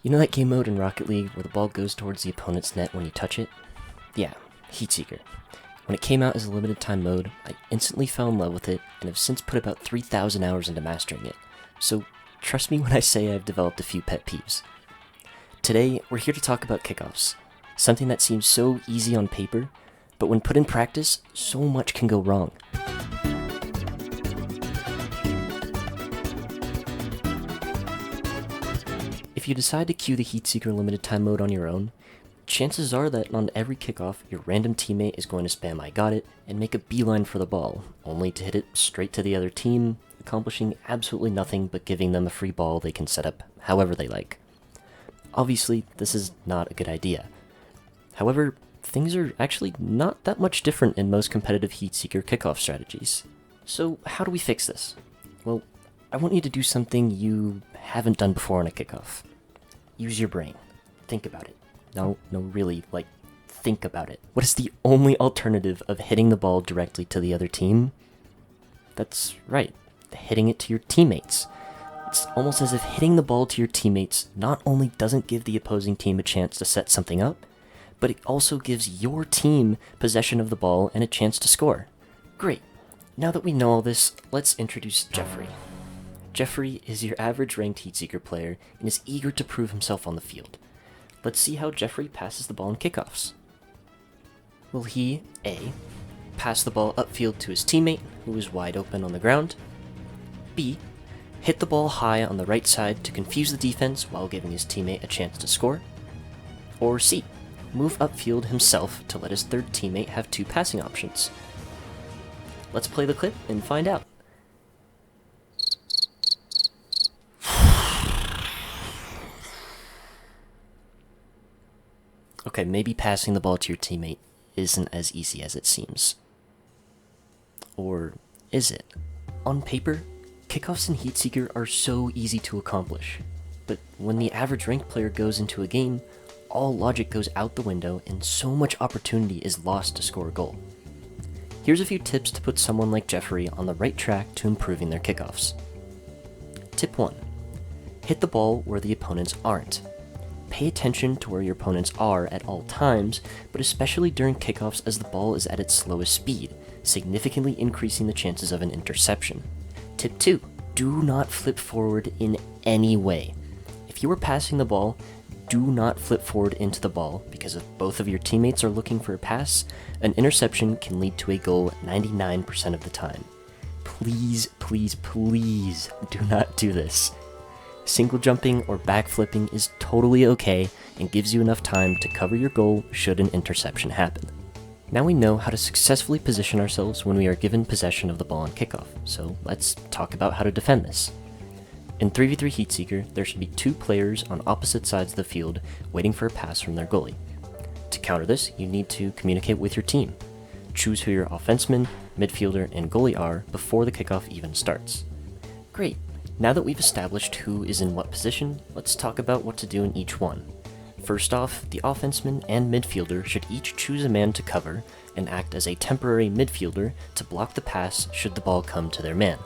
You know that game mode in Rocket League where the ball goes towards the opponent's net when you touch it? Yeah, Heatseeker. When it came out as a limited time mode, I instantly fell in love with it and have since put about 3,000 hours into mastering it. So trust me when I say I've developed a few pet peeves. Today, we're here to talk about kickoffs, something that seems so easy on paper, but when put in practice, so much can go wrong. If you decide to queue the Heatseeker limited time mode on your own, chances are that on every kickoff, your random teammate is going to spam "I got it" and make a beeline for the ball, only to hit it straight to the other team, accomplishing absolutely nothing but giving them a free ball they can set up however they like. Obviously, this is not a good idea. However, things are actually not that much different in most competitive Heatseeker kickoff strategies. So how do we fix this? Well, I want you to do something you haven't done before on a kickoff. Use your brain. Think about it. No, really, think about it. What is the only alternative of hitting the ball directly to the other team? That's right, hitting it to your teammates. It's almost as if hitting the ball to your teammates not only doesn't give the opposing team a chance to set something up, but it also gives your team possession of the ball and a chance to score. Great. Now that we know all this, let's introduce Jeffrey. Jeffrey is your average ranked Heatseeker player and is eager to prove himself on the field. Let's see how Jeffrey passes the ball in kickoffs. Will he, A, pass the ball upfield to his teammate, who is wide open on the ground? B, hit the ball high on the right side to confuse the defense while giving his teammate a chance to score? Or C, move upfield himself to let his third teammate have two passing options? Let's play the clip and find out. Okay, maybe passing the ball to your teammate isn't as easy as it seems. Or is it? On paper, kickoffs in Heatseeker are so easy to accomplish. But when the average ranked player goes into a game, all logic goes out the window and so much opportunity is lost to score a goal. Here's a few tips to put someone like Jeffrey on the right track to improving their kickoffs. Tip 1. Hit the ball where the opponents aren't. Pay attention to where your opponents are at all times, but especially during kickoffs as the ball is at its slowest speed, significantly increasing the chances of an interception. Tip 2. Do not flip forward in any way. If you are passing the ball, do not flip forward into the ball, because if both of your teammates are looking for a pass, an interception can lead to a goal 99% of the time. Please, please, please do not do this. Single jumping or backflipping is totally okay and gives you enough time to cover your goal should an interception happen. Now we know how to successfully position ourselves when we are given possession of the ball on kickoff, so let's talk about how to defend this. In 3v3 Heatseeker, there should be two players on opposite sides of the field waiting for a pass from their goalie. To counter this, you need to communicate with your team. Choose who your offenseman, midfielder, and goalie are before the kickoff even starts. Great. Now that we've established who is in what position, let's talk about what to do in each one. First off, the offenseman and midfielder should each choose a man to cover and act as a temporary midfielder to block the pass should the ball come to their man.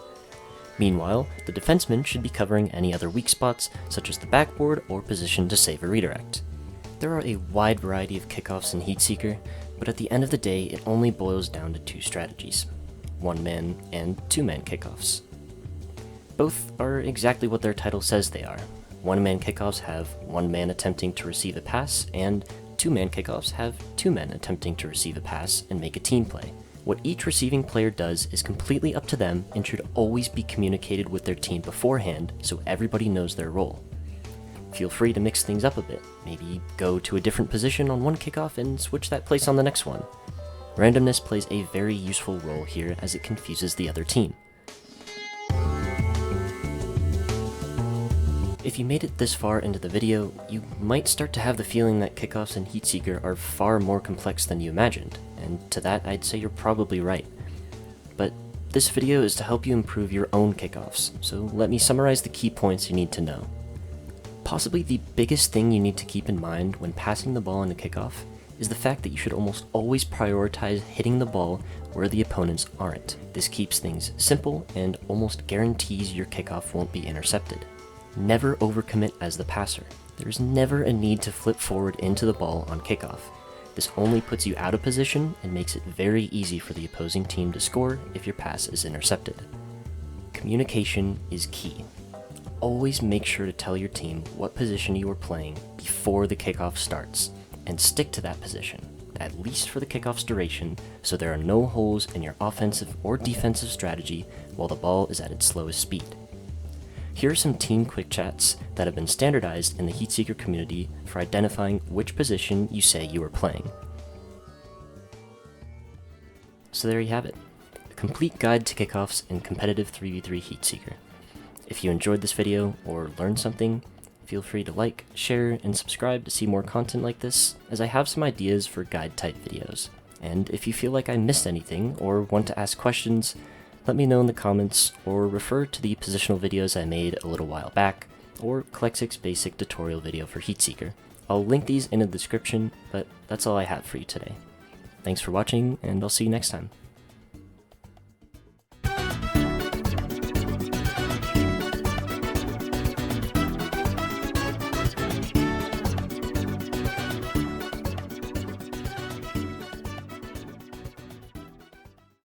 Meanwhile, the defenseman should be covering any other weak spots, such as the backboard or position to save a redirect. There are a wide variety of kickoffs in Heatseeker, but at the end of the day, it only boils down to two strategies: one-man and two-man kickoffs. Both are exactly what their title says they are. One-man kickoffs have one man attempting to receive a pass, and two-man kickoffs have two men attempting to receive a pass and make a team play. What each receiving player does is completely up to them and should always be communicated with their team beforehand so everybody knows their role. Feel free to mix things up a bit, maybe go to a different position on one kickoff and switch that place on the next one. Randomness plays a very useful role here as it confuses the other team. If you made it this far into the video, you might start to have the feeling that kickoffs in Heatseeker are far more complex than you imagined, and to that I'd say you're probably right. But this video is to help you improve your own kickoffs, so let me summarize the key points you need to know. Possibly the biggest thing you need to keep in mind when passing the ball in a kickoff is the fact that you should almost always prioritize hitting the ball where the opponents aren't. This keeps things simple and almost guarantees your kickoff won't be intercepted. Never overcommit as the passer. There's never a need to flip forward into the ball on kickoff. This only puts you out of position and makes it very easy for the opposing team to score if your pass is intercepted. Communication is key. Always make sure to tell your team what position you are playing before the kickoff starts, and stick to that position, at least for the kickoff's duration, so there are no holes in your offensive or defensive strategy while the ball is at its slowest speed. Here are some team quick chats that have been standardized in the Heatseeker community for identifying which position you say you are playing. So there you have it, a complete guide to kickoffs in competitive 3v3 Heatseeker. If you enjoyed this video or learned something, feel free to like, share, and subscribe to see more content like this, as I have some ideas for guide-type videos. And if you feel like I missed anything or want to ask questions, let me know in the comments, or refer to the positional videos I made a little while back, or Clexic's basic tutorial video for Heatseeker. I'll link these in the description, but that's all I have for you today. Thanks for watching, and I'll see you next time.